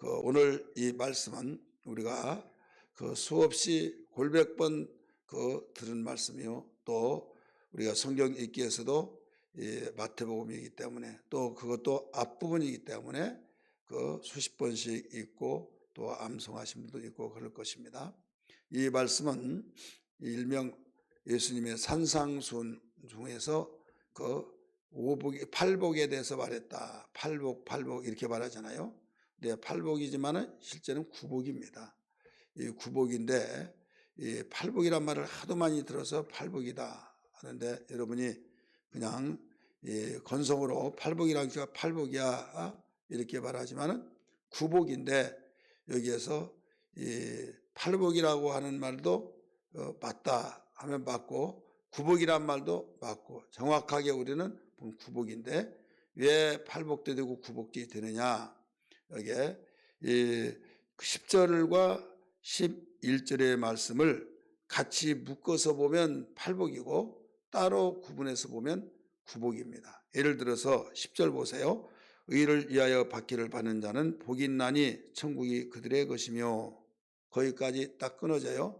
오늘 이 말씀은 우리가 수없이 골백 번 들은 말씀이요. 또 우리가 성경 읽기에서도 이 마태복음이기 때문에 또 그것도 앞부분이기 때문에 수십 번씩 읽고 또 암송하신 분도 있고 그럴 것입니다. 이 말씀은 일명 예수님의 산상순 중에서 팔복에 대해서 말했다. 팔복 이렇게 말하잖아요. 네, 팔복이지만은 실제는 구복입니다. 이 구복인데 이 팔복이란 말을 하도 많이 들어서 팔복이다 하는데 여러분이 그냥 건성으로 팔복이라니까 팔복이야 이렇게 말하지만은 구복인데 여기에서 이 팔복이라고 하는 말도 맞다 하면 맞고 구복이란 말도 맞고 정확하게 우리는 구복인데 왜 팔복도 되고 구복도 되느냐? 여기에 이 10절과 11절의 말씀을 같이 묶어서 보면 팔복이고 따로 구분해서 보면 구복입니다. 예를 들어서 10절 보세요. 의를 위하여 받기를 받는 자는 복이 있나니 천국이 그들의 것이며 거기까지 딱 끊어져요.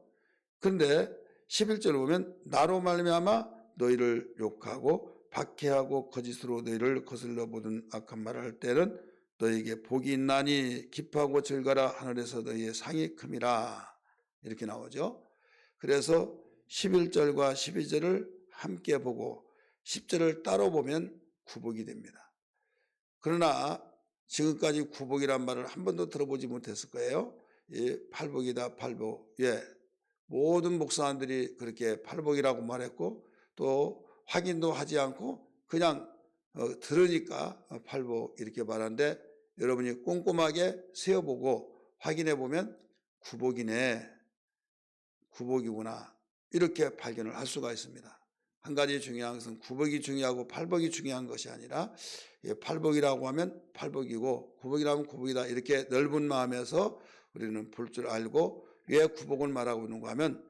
그런데 11절 보면 나로 말미암아 너희를 욕하고 박해하고 거짓으로 너희를 거슬러 보던 악한 말을 할 때는 너희에게 복이 있나니 기뻐하고 즐거라 하늘에서 너희의 상이 큼이라 이렇게 나오죠. 그래서 11절과 12절을 함께 보고 10절을 따로 보면 구복이 됩니다. 그러나 지금까지 구복이란 말을 한 번도 들어보지 못했을 거예요. 팔복이다 팔복. 모든 목사님들이 그렇게 팔복이라고 말했고 또 확인도 하지 않고 그냥 들으니까 팔복 이렇게 말하는데 여러분이 꼼꼼하게 세어보고 확인해 보면 구복이네, 구복이구나 이렇게 발견을 할 수가 있습니다. 한 가지 중요한 것은 구복이 중요하고 팔복이 중요한 것이 아니라 팔복이라고 하면 팔복이고 구복이라면 구복이다 이렇게 넓은 마음에서 우리는 볼 줄 알고 왜 구복을 말하고 있는가 하면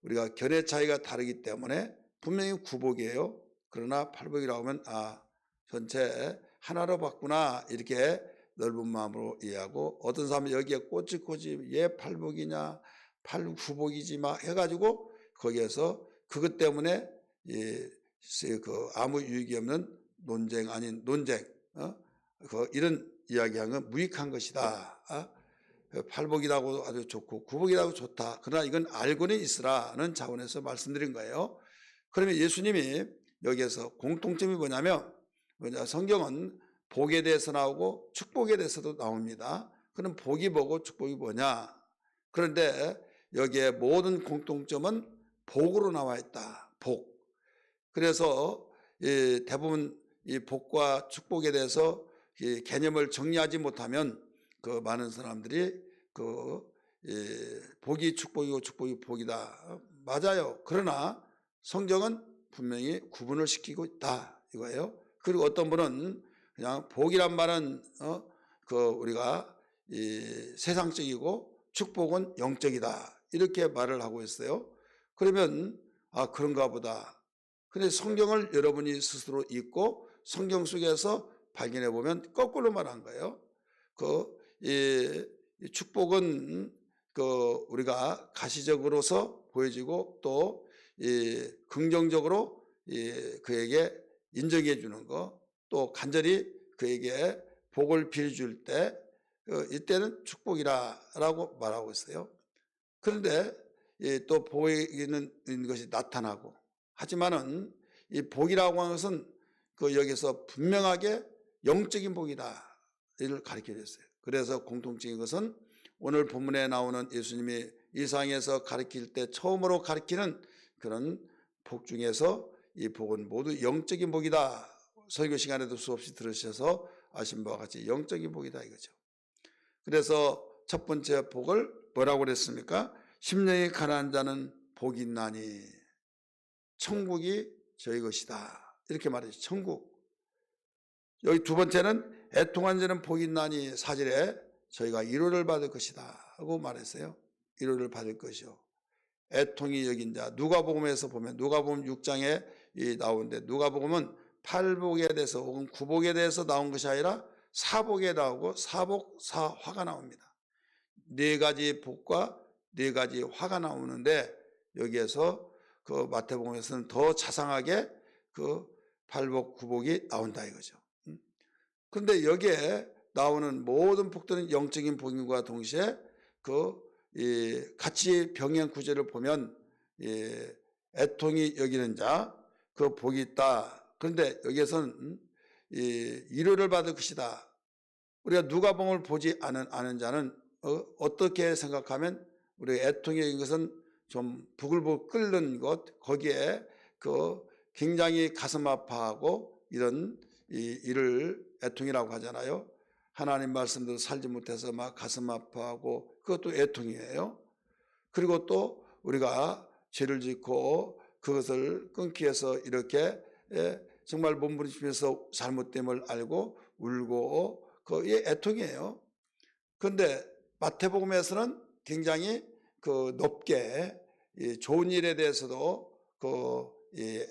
우리가 견해 차이가 다르기 때문에 분명히 구복이에요. 그러나 팔복이라고 하면 전체 하나로 봤구나 이렇게 넓은 마음으로 이해하고 어떤 사람은 여기에 꼬치꼬치 얘 팔복이냐 구복이지 막 해가지고 거기에서 그것 때문에 아무 유익이 없는 논쟁 아닌 논쟁 이런 이야기한 건 무익한 것이다. 팔복이라고 아주 좋고 구복이라고 좋다. 그러나 이건 알고는 있으라는 차원에서 말씀드린 거예요. 그러면 예수님이 여기에서 공통점이 뭐냐면 성경은 복에 대해서 나오고 축복에 대해서도 나옵니다. 그럼 복이 뭐고 축복이 뭐냐? 그런데 여기에 모든 공통점은 복으로 나와 있다. 복. 그래서 대부분 이 복과 축복에 대해서 개념을 정리하지 못하면 많은 사람들이 복이 축복이고 축복이 복이다. 맞아요. 그러나 성경은 분명히 구분을 시키고 있다 이거예요. 그리고 어떤 분은 그냥 복이란 말은 우리가 세상적이고 축복은 영적이다 이렇게 말을 하고 있어요. 그러면 그런가 보다. 근데 성경을 여러분이 스스로 읽고 성경 속에서 발견해 보면 거꾸로 말한 거예요. 축복은 우리가 가시적으로서 보여지고 또 긍정적으로 그에게 인정해 주는 거, 또 간절히 그에게 복을 빌어줄 때 이때는 축복이라고 말하고 있어요. 그런데 또 보이는 것이 나타나고 하지만은 이 복이라고 하는 것은 여기서 분명하게 영적인 복이다 이를 가르쳐 줬어요. 그래서 공통적인 것은 오늘 본문에 나오는 예수님이 이 세상에서 가르칠 때 처음으로 가르치는 그런 복 중에서 이 복은 모두 영적인 복이다. 설교 시간에도 수없이 들으셔서 아신 바와 같이 영적인 복이다 이거죠. 그래서 첫 번째 복을 뭐라고 그랬습니까? 심령이 가난한 자는 복이 있나니 천국이 저희 것이다 이렇게 말했죠. 천국. 여기 두 번째는 애통한 자는 복이 있나니 4절에 저희가 위로를 받을 것이다 하고 말했어요. 위로를 받을 것이요. 애통이 여긴 자. 누가복음에서 보면 누가복음 6장에 나오는데 누가복음은 팔복에 대해서 혹은 구복에 대해서 나온 것이 아니라 사복에 나오고 사복, 사화가 나옵니다. 네 가지 복과 네 가지 화가 나오는데 여기에서 그 마태복음에서는 더 자상하게 그 팔복, 구복이 나온다 이거죠. 그런데 여기에 나오는 모든 복들은 영적인 복임과 동시에 같이 병행 구절을 보면 애통이 여기는 자, 그 복이 있다. 그런데 여기에서는 위로를 받을 것이다. 우리가 누가복음을 보지 않은 자는 어떻게 생각하면 우리가 애통이 여긴 것은 좀 부글부글 끓는 것, 거기에 굉장히 가슴 아파하고 이런 일을 애통이라고 하잖아요. 하나님 말씀대로 살지 못해서 막 가슴 아파하고 그것도 애통이에요. 그리고 또 우리가 죄를 짓고 그것을 끊기 위해서 이렇게 정말 몸부림치면서 잘못됨을 알고 울고 그게 애통이에요. 그런데 마태복음에서는 굉장히 높게 좋은 일에 대해서도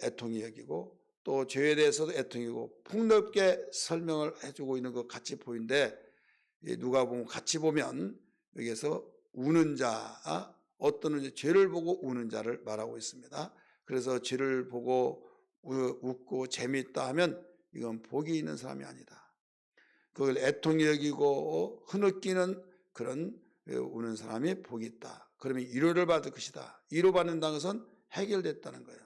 애통이 여기고 또 죄에 대해서도 애통이고 폭넓게 설명을 해주고 있는 것 같이 보이는데 누가복음 같이 보면 여기에서 우는 자, 어떤 죄를 보고 우는 자를 말하고 있습니다. 그래서 죄를 보고 웃고 재미있다 하면 이건 복이 있는 사람이 아니다. 그걸 애통이 여기고 흐느끼는 그런 우는 사람이 복이 있다. 그러면 위로를 받을 것이다. 위로받는다는 것은 해결됐다는 거예요.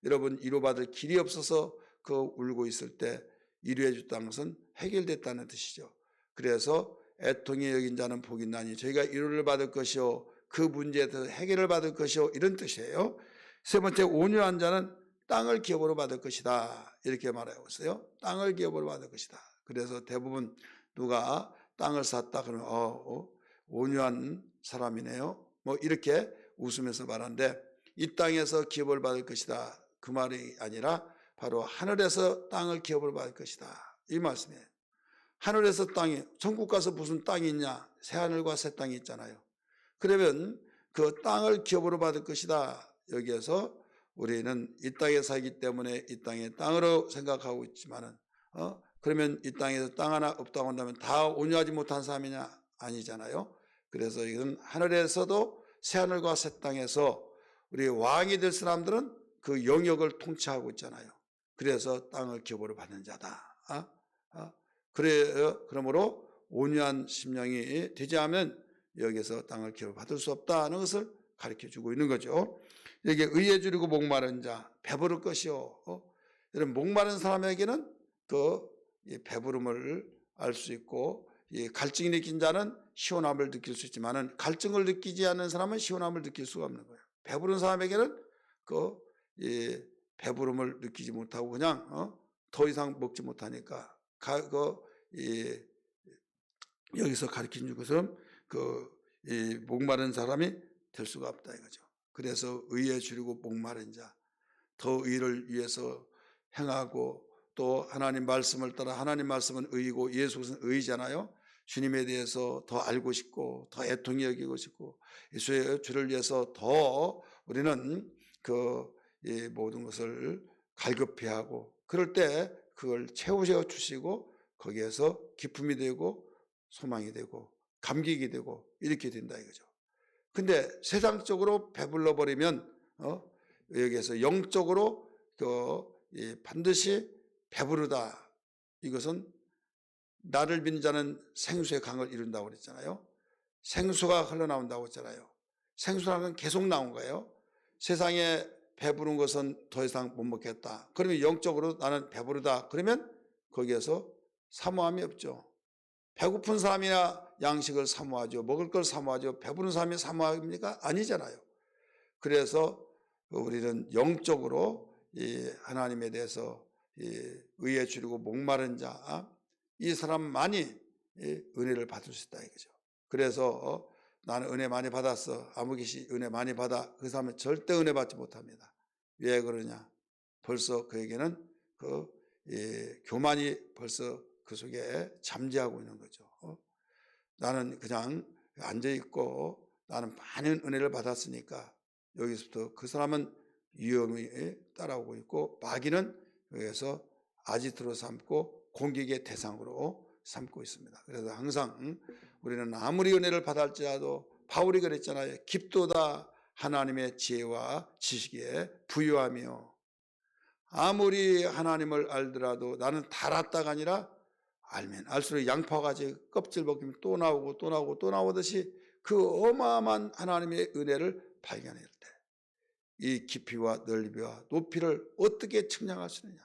여러분 위로받을 길이 없어서 울고 있을 때 위로해 줬다는 것은 해결됐다는 뜻이죠. 그래서 애통이 여긴 자는 복이 있나니 저희가 위로를 받을 것이요 그 문제에 대해서 해결을 받을 것이요 이런 뜻이에요. 세 번째 온유한 자는 땅을 기업으로 받을 것이다. 이렇게 말하고 있어요. 땅을 기업으로 받을 것이다. 그래서 대부분 누가 땅을 샀다 그러면 온유한 사람이네요. 뭐 이렇게 웃으면서 말하는데 이 땅에서 기업을 받을 것이다. 그 말이 아니라 바로 하늘에서 땅을 기업을 받을 것이다. 이 말씀이에요. 하늘에서 땅이 천국 가서 무슨 땅이 있냐? 새 하늘과 새 땅이 있잖아요. 그러면 그 땅을 기업으로 받을 것이다. 여기에서 우리는 이 땅에 살기 때문에 이 땅의 땅으로 생각하고 있지만은 그러면 이 땅에서 땅 하나 없다고 한다면 다 온유하지 못한 사람이냐? 아니잖아요. 그래서 이건 하늘에서도 새 하늘과 새 땅에서 우리 왕이 될 사람들은 그 영역을 통치하고 있잖아요. 그래서 땅을 기업으로 받는 자다. 그러므로 온유한 심령이 되지 않으면 여기서 땅을 기업으로 받을 수 없다는 것을 가르쳐주고 있는 거죠. 여기 의에 줄이고 목마른 자 배부를 것이요. 이런 목마른 사람에게는 배부름을 알 수 있고 갈증이 느낀 자는 시원함을 느낄 수 있지만은 갈증을 느끼지 않는 사람은 시원함을 느낄 수가 없는 거예요. 배부른 사람에게는 배부름을 느끼지 못하고 그냥 더 이상 먹지 못하니까 여기서 가르친 것처럼 목마른 사람이 될 수가 없다 이거죠. 그래서 의에 줄이고 목마른 자, 더 의를 위해서 행하고 또 하나님 말씀을 따라 하나님 말씀은 의이고 예수는 의잖아요. 주님에 대해서 더 알고 싶고 더 애통이 여기고 싶고 예수의 주를 위해서 더 우리는 모든 것을 갈급해하고 그럴 때 그걸 채우셔 주시고 거기에서 기쁨이 되고 소망이 되고 감격이 되고 이렇게 된다 이거죠. 근데 세상적으로 배불러 버리면 여기에서 영적으로 반드시 배부르다. 이것은 나를 믿는 자는 생수의 강을 이룬다고 그랬잖아요. 생수가 흘러나온다고 했잖아요. 생수라는 건 계속 나온 거예요. 세상에 배부른 것은 더 이상 못 먹겠다. 그러면 영적으로 나는 배부르다. 그러면 거기에서 사모함이 없죠. 배고픈 사람이야 양식을 사모하죠. 먹을 걸 사모하죠. 배부른 사람이 사모합니까? 아니잖아요. 그래서 우리는 영적으로 하나님에 대해서 의에 줄이고 목마른 자, 이 사람만이 은혜를 받을 수 있다 이거죠. 그래서 나는 은혜 많이 받았어. 아무개시 은혜 많이 받아. 그 사람은 절대 은혜 받지 못합니다. 왜 그러냐? 벌써 그에게는 교만이 벌써 그 속에 잠재하고 있는 거죠. 나는 그냥 앉아있고 나는 많은 은혜를 받았으니까 여기서부터 그 사람은 위험이 따라오고 있고 마귀는 여기서 아지트로 삼고 공격의 대상으로 삼고 있습니다. 그래서 항상 우리는 아무리 은혜를 받을지라도 바울이 그랬잖아요. 깊도다 하나님의 지혜와 지식에 부유하며, 아무리 하나님을 알더라도 나는 다 알았다가 아니라 알면 알수록 양파가지 껍질 벗기면 또 나오고 또 나오고 또 나오듯이 그 어마어마한 하나님의 은혜를 발견할 때 이 깊이와 넓이와 높이를 어떻게 측량할 수 있느냐.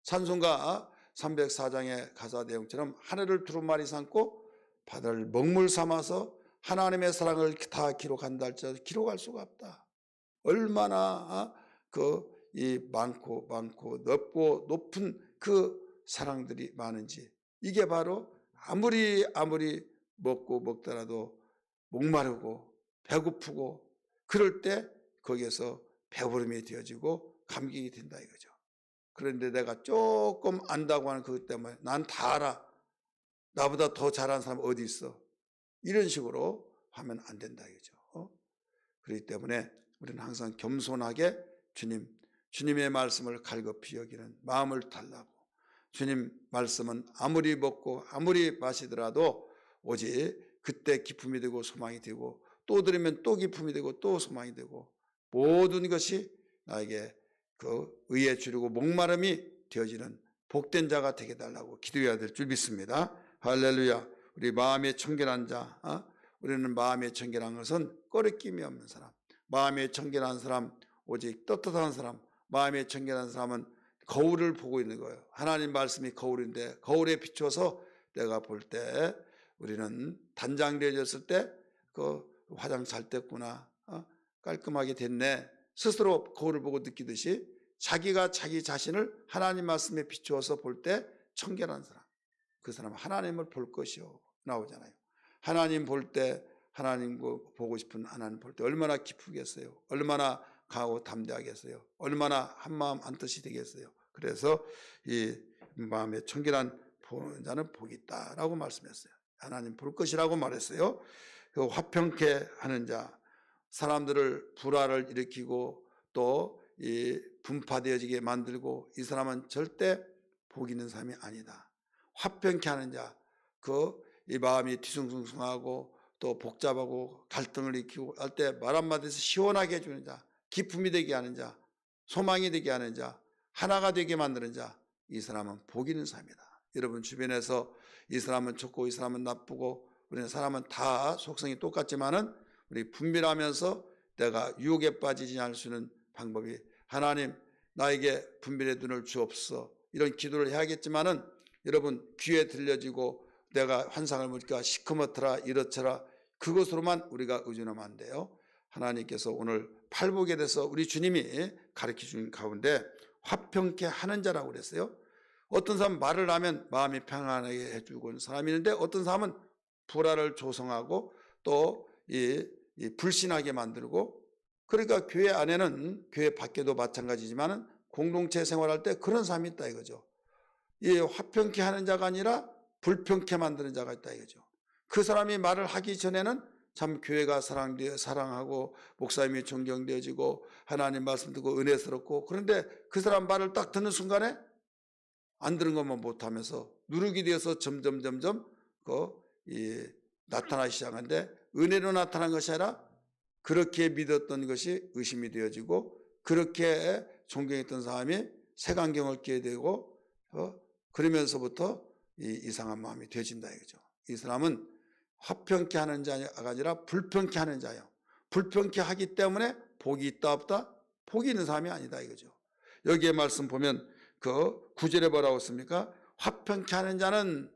찬송가 304장의 가사 내용처럼 하늘을 두루마리 삼고 바다를 먹물 삼아서 하나님의 사랑을 다 기록한다 할지라도 기록할 수가 없다. 얼마나 이 많고 넓고 높은 그 사랑들이 많은지, 이게 바로 아무리 먹더라도 목마르고 배고프고 그럴 때 거기에서 배부름이 되어지고 감격이 된다 이거죠. 그런데 내가 조금 안다고 하는 그것 때문에 난 다 알아, 나보다 더 잘하는 사람 어디 있어, 이런 식으로 하면 안 된다 이거죠. 그렇기 때문에 우리는 항상 겸손하게 주님의 말씀을 갈급히 여기는 마음을 달라고, 주님 말씀은 아무리 먹고 아무리 마시더라도 오직 그때 기쁨이 되고 소망이 되고, 또 들으면 또 기쁨이 되고 또 소망이 되고, 모든 것이 나에게 그 의에 주르고 목마름이 되어지는 복된 자가 되게 달라고 기도해야 될 줄 믿습니다. 할렐루야. 우리 마음에 청결한 자, 우리는 마음에 청결한 것은 꺼리낌이 없는 사람, 마음에 청결한 사람, 오직 떳떳한 사람, 마음에 청결한 사람은 거울을 보고 있는 거예요. 하나님 말씀이 거울인데 거울에 비추어서 내가 볼 때 우리는 단장되어졌을 때 그 화장 잘 됐구나, 깔끔하게 됐네, 스스로 거울을 보고 느끼듯이 자기가 자기 자신을 하나님 말씀에 비추어서 볼 때 청결한 사람, 그 사람은 하나님을 볼 것이요 나오잖아요. 하나님 볼 때, 하나님 보고 싶은 하나님 볼 때 얼마나 기쁘겠어요. 얼마나 강하고 담대하겠어요. 얼마나 한마음 한뜻이 되겠어요. 그래서 이 마음에 청결한 보는 자는 복이 있다라고 말씀했어요. 하나님 볼 것이라고 말했어요. 그 화평케 하는 자, 사람들을 불화를 일으키고 또 이 분파되어지게 만들고, 이 사람은 절대 복 있는 사람이 아니다. 화평케 하는 자, 이 마음이 뒤숭숭숭하고 또 복잡하고 갈등을 일으키고 할 때 말 한마디에서 시원하게 해주는 자, 기쁨이 되게 하는 자, 소망이 되게 하는 자, 하나가 되게 만드는 자, 이 사람은 복 있는 사람이다. 여러분 주변에서 이 사람은 좋고 이 사람은 나쁘고, 우리는 사람은 다 속성이 똑같지만은 우리 분별하면서 내가 유혹에 빠지지 않을 수 있는 방법이, 하나님 나에게 분별의 눈을 주옵소서, 이런 기도를 해야겠지만은 여러분 귀에 들려지고 내가 환상을 보니까 시커멓더라 이렇더라, 그것으로만 우리가 의존하면 안 돼요. 하나님께서 오늘 팔복에 대해서 우리 주님이 가르쳐 준 가운데 화평케 하는 자라고 그랬어요. 어떤 사람은 말을 하면 마음이 평안하게 해주고 있는 사람이 있는데, 어떤 사람은 불화를 조성하고 또 불신하게 만들고, 그러니까 교회 안에는, 교회 밖에도 마찬가지지만 공동체 생활할 때 그런 사람이 있다 이거죠. 이 화평케 하는 자가 아니라 불평케 만드는 자가 있다 이거죠. 그 사람이 말을 하기 전에는 참 교회가 사랑하고 목사님이 존경되어지고 하나님 말씀 듣고 은혜스럽고, 그런데 그 사람 말을 딱 듣는 순간에 안 들은 것만 못하면서 누룩이 되어서 점점 나타나기 시작하는데, 은혜로 나타난 것이 아니라 그렇게 믿었던 것이 의심이 되어지고, 그렇게 존경했던 사람이 색안경을 끼게 되고, 그러면서부터 이상한 마음이 되어진다 이거죠. 이 사람은 화평케 하는 자가 아니라 불평케 하는 자예요. 불평케 하기 때문에 복이 있다 없다? 복이 있는 사람이 아니다 이거죠. 여기에 말씀 보면 그 9절에 뭐라고 씁니까? 화평케 하는 자는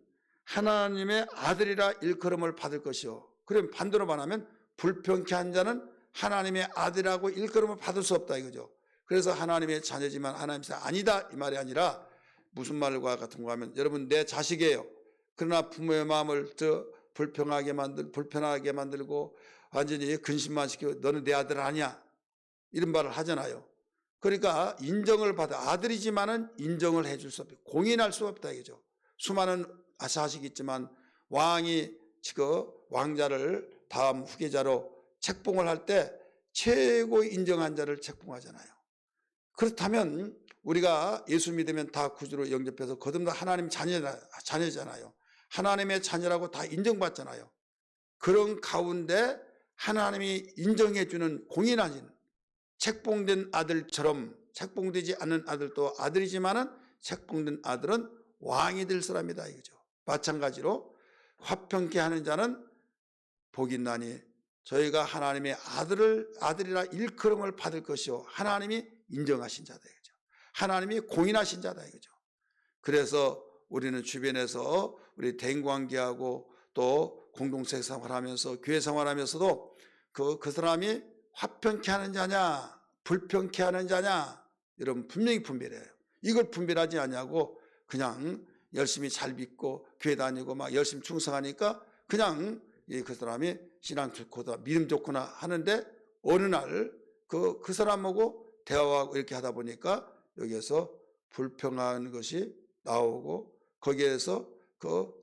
하나님의 아들이라 일컬음을 받을 것이요. 그럼 반대로 말하면 불평케 한 자는 하나님의 아들이라고 일컬음을 받을 수 없다 이거죠. 그래서 하나님의 자녀지만 하나님의 자녀 아니다 이 말이 아니라, 무슨 말과 같은 거 하면, 여러분 내 자식이에요. 그러나 부모의 마음을 불편하게 만들고 완전히 근심만 시키고 너는 내 아들 아니야, 이런 말을 하잖아요. 그러니까 인정을 받아, 아들이지만은 인정을 해줄 수 없다, 공인할 수 없다 이거죠. 수많은 자식이 있지만 왕이 왕자를 다음 후계자로 책봉을 할 때 최고 인정한 자를 책봉하잖아요. 그렇다면 우리가 예수 믿으면 다 구주로 영접해서 거듭나 하나님 자녀잖아요. 하나님의 자녀라고 다 인정받잖아요. 그런 가운데 하나님이 인정해 주는 공인하신 책봉된 아들처럼, 책봉되지 않은 아들도 아들이지만은 책봉된 아들은 왕이 될 사람이다 이거죠. 마찬가지로 화평케 하는 자는 복이 있나니 저희가 하나님의 아들이라 일컬음을 받을 것이요 하나님이 인정하신 자다 이거죠. 하나님이 공인하신 자다 이거죠. 그래서 우리는 주변에서 우리 대인관계하고 또 공동체 생활하면서 교회 생활하면서도 그 사람이 화평케 하는 자냐 불평케 하는 자냐 여러분 분명히 분별해요. 이걸 분별하지 않냐고 그냥 열심히 잘 믿고 교회 다니고 막 열심히 충성하니까 그냥 그 사람이 신앙 좋고다 믿음 좋구나 하는데 어느 날 그 사람하고 대화하고 이렇게 하다 보니까 여기에서 불평한 것이 나오고 거기에서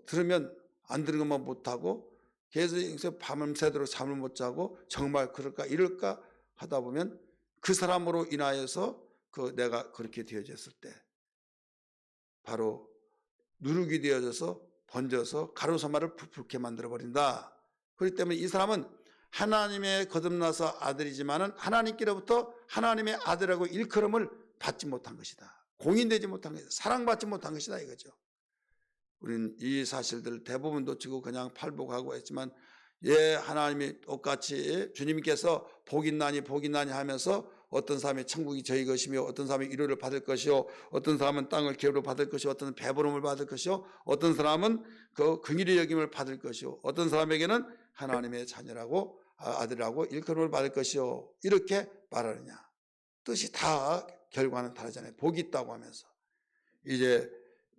들으면 안 들은 것만 못하고 계속 밤새도록 잠을 못 자고 정말 그럴까 이럴까 하다 보면 그 사람으로 인하여서 내가 그렇게 되어졌을 때 바로 누룩이 되어져서 번져서 가로사마를 부풀게 만들어버린다. 그렇기 때문에 이 사람은 하나님의 거듭나서 아들이지만은 하나님께로부터 하나님의 아들하고 일컬음을 받지 못한 것이다. 공인되지 못한 것이다. 사랑받지 못한 것이다 이거죠. 우리는 이 사실들 대부분 놓치고 그냥 팔복하고 했지만 하나님이 똑같이 주님께서 복 있나니 하면서 어떤 사람이 천국이 저희 것이며 어떤 사람이 위로를 받을 것이요 어떤 사람은 땅을 기업으로 받을 것이요 어떤 사람은 배부름을 받을 것이요 어떤 사람은 긍휼히 여김을 받을 것이요 어떤 사람에게는 하나님의 자녀라고 아들이라고 일컬음을 받을 것이요 이렇게 말하느냐. 뜻이 다 결과는 다르잖아요. 복이 있다고 하면서 이제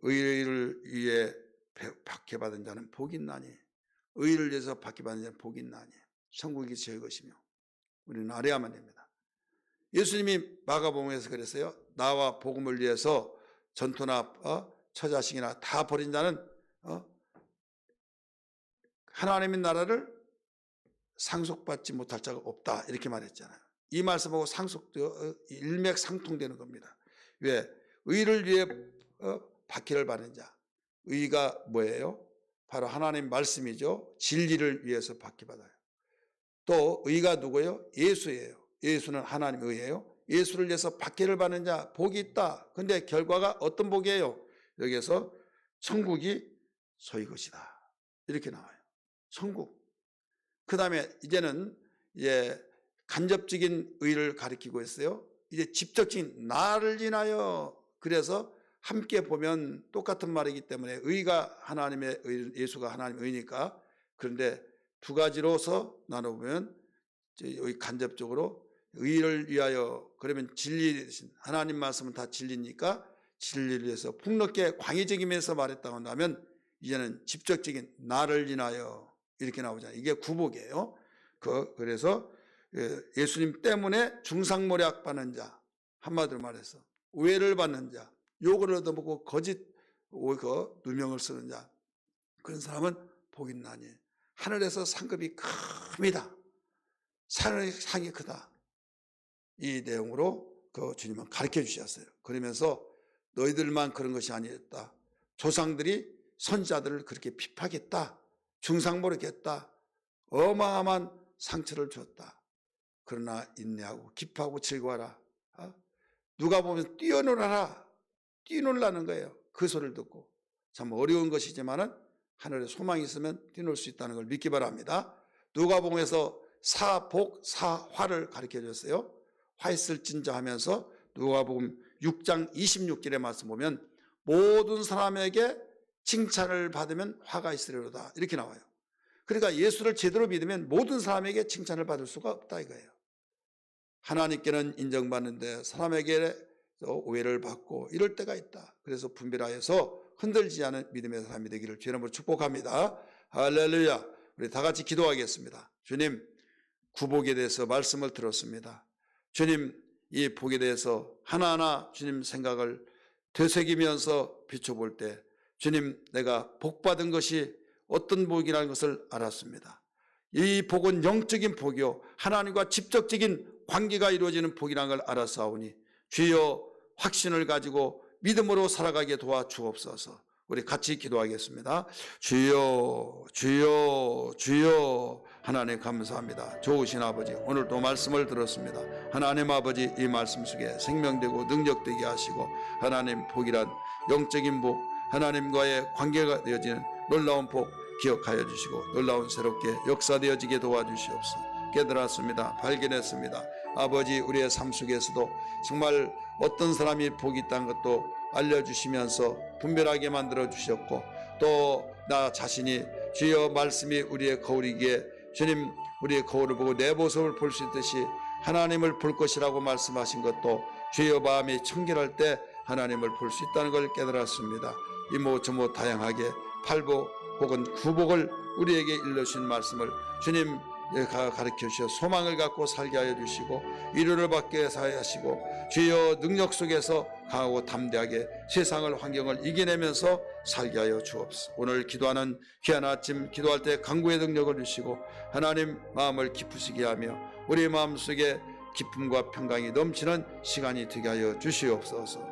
의를 위해 받게 받은 자는 복이 있나니 의를 위해서 받게 받은 자는 복이 있나니 천국이 저희 것이며 우리는 알아야만 됩니다. 예수님이 마가복음에서 그랬어요. 나와 복음을 위해서 전토나 처자식이나 다 버린 자는 하나님의 나라를 상속받지 못할 자가 없다 이렇게 말했잖아요. 이 말씀하고 일맥상통되는 겁니다. 왜? 의를 위해 박해를 받는 자. 의가 뭐예요? 바로 하나님 말씀이죠. 진리를 위해서 박해받아요. 또 의가 누구예요? 예수예요. 예수는 하나님 의예요. 예수를 위해서 박해를 받는 자 복이 있다. 근데 결과가 어떤 복이에요? 여기에서 천국이 저희 것이다. 이렇게 나와요. 천국. 그 다음에 이제는 간접적인 의를 가리키고 있어요. 이제 직접적인 나를 인하여. 그래서 함께 보면 똑같은 말이기 때문에 의가 하나님의 의, 예수가 하나님의 의니까. 그런데 두 가지로서 나눠보면 여기 간접적으로 의를 위하여 그러면 진리 대신 하나님 말씀은 다 진리니까 진리를 위해서 폭넓게 광의적이면서 말했다고 한다면 이제는 직접적인 나를 인하여 이렇게 나오잖아요. 이게 구복이에요. 그래서 예수님 때문에 중상모략 받는 자 한마디로 말해서 오해를 받는 자 욕을 얻어먹고 거짓 누명을 쓰는 자 그런 사람은 복이 있나니 하늘에서 상급이 큽니다. 상이 크다. 이 내용으로 주님은 가르쳐 주셨어요. 그러면서 너희들만 그런 것이 아니었다. 조상들이 선지자들을 그렇게 핍박했다. 중상모략했다. 어마어마한 상처를 줬다. 그러나 인내하고 기뻐하고 즐거워하라. 누가 보면 뛰어놀아라. 뛰놀라는 거예요. 그 소리를 듣고. 참 어려운 것이지만은 하늘에 소망이 있으면 뛰놀 수 있다는 걸 믿기 바랍니다. 누가복음에서 사복 사화를 가르쳐 줬어요. 화 있을진저 하면서 누가복음 6장 26절의 말씀 보면 모든 사람에게 칭찬을 받으면 화가 있으리로다 이렇게 나와요. 그러니까 예수를 제대로 믿으면 모든 사람에게 칭찬을 받을 수가 없다 이거예요. 하나님께는 인정받는데 사람에게 오해를 받고 이럴 때가 있다. 그래서 분별하여서 흔들지 않은 믿음의 사람이 되기를 주의 이름으로 축복합니다. 할렐루야. 우리 다 같이 기도하겠습니다. 주님, 구복에 대해서 말씀을 들었습니다. 주님, 이 복에 대해서 하나하나 주님 생각을 되새기면서 비춰볼 때 주님, 내가 복받은 것이 어떤 복이라는 것을 알았습니다. 이 복은 영적인 복이요 하나님과 직접적인 관계가 이루어지는 복이라는 걸 알았사오니 주여 확신을 가지고 믿음으로 살아가게 도와주옵소서. 우리 같이 기도하겠습니다. 주여 주여 주여. 하나님 감사합니다. 좋으신 아버지, 오늘도 말씀을 들었습니다. 하나님 아버지, 이 말씀 속에 생명되고 능력되게 하시고 하나님 복이란 영적인 복, 하나님과의 관계가 되어지는 놀라운 복 기억하여 주시고 놀라운 새롭게 역사되어지게 도와주시옵소서. 깨달았습니다. 발견했습니다. 아버지, 우리의 삶 속에서도 정말 어떤 사람이 복이 있다는 것도 알려주시면서 분별하게 만들어 주셨고, 또 나 자신이 주여 말씀이 우리의 거울이기에 주님, 우리의 거울을 보고 내 모습을 볼 수 있듯이 하나님을 볼 것이라고 말씀하신 것도 주여 마음이 청결할 때 하나님을 볼 수 있다는 걸 깨달았습니다. 이모 저모 다양하게 팔복 혹은 구복을 우리에게 일러주신 말씀을 주님 가르쳐 주셔 소망을 갖고 살게 하여 주시고 위로를 받게 하시고 주여 능력 속에서 강하고 담대하게 세상을 환경을 이겨내면서 살게 하여 주옵소서. 오늘 기도하는 귀한 아침 기도할 때 강구의 능력을 주시고 하나님 마음을 기쁘시게 하며 우리 마음속에 기쁨과 평강이 넘치는 시간이 되게 하여 주시옵소서.